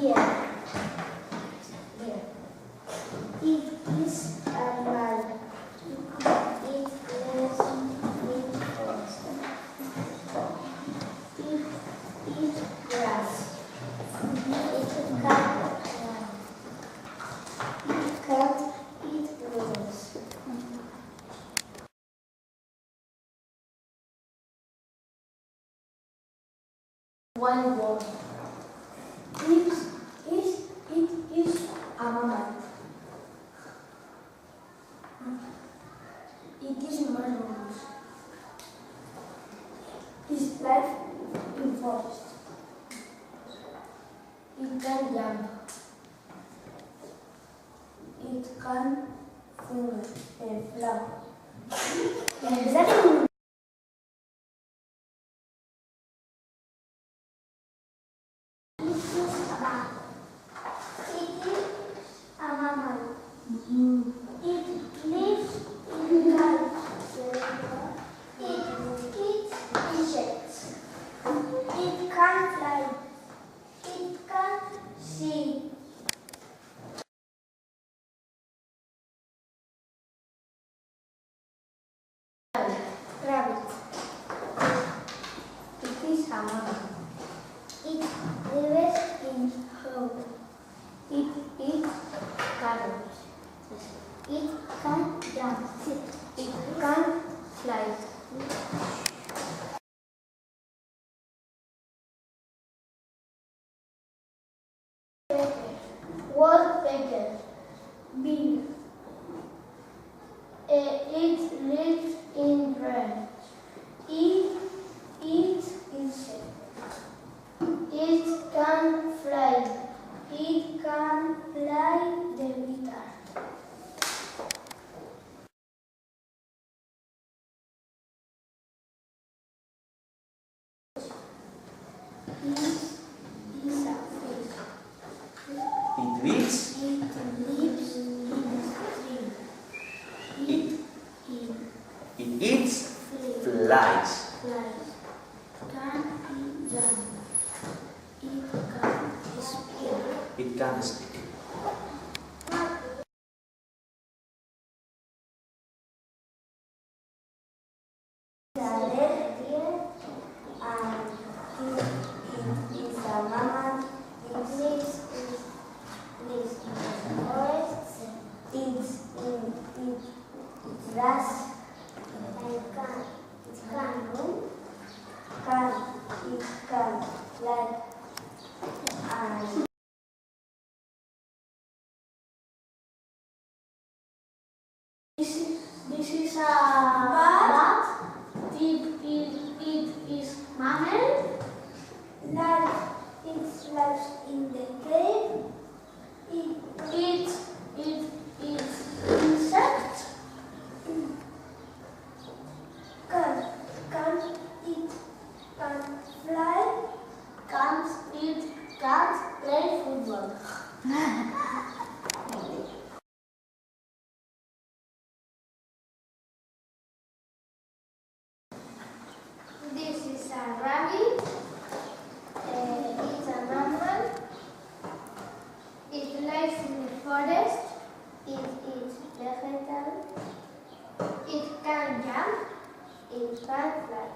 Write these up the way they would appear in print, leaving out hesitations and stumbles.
Beer. Beer. It is a man. It lives in forest. It eats grass. It can't eat roots. One word. It is a mammal. It is marvelous. It lives in forest. It can jump. It can fly. It is a mammal. It lives in gulls. It eats insects. It can fly. It can see. Rabbit. It is a mammal. It lives in home. It eats carrots. It can jump. It can fly. Woodpecker. Bee. It lives in branch. It eats insects. It can fly. It can play the guitar. It is a fish. It lives. It lives in a stream. It eats flies. Flies. Can it jump? It can speak. It can speak. The red deer and it is a mammal. It lives in the forest. It's grass and it can run. It can fly and this is a bat. It is mammal. It lives in the cave. It eats insects. Can fly. Can't play football. This is a rabbit. It's a mammal. It lives in the forest. It eats vegetables. It can jump. It can fly.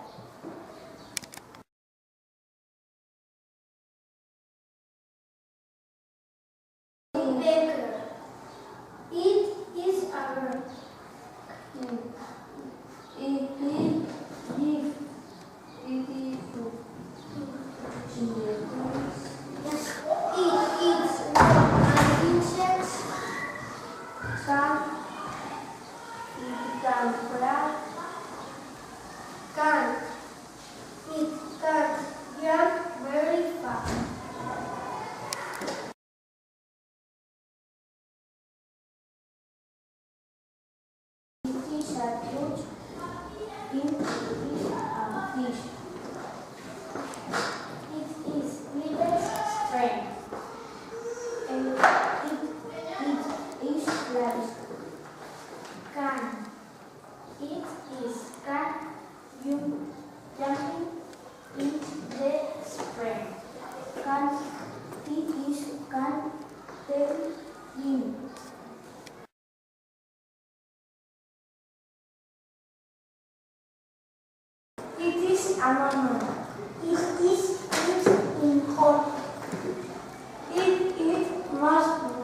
Woodpecker. It is a bird. It eats worms and insects. It can fly. It can jump very fast. It is a huge fish. It is biggest strength. And it is like jumping in the spring. It is a mammal. It is rich in hot. It must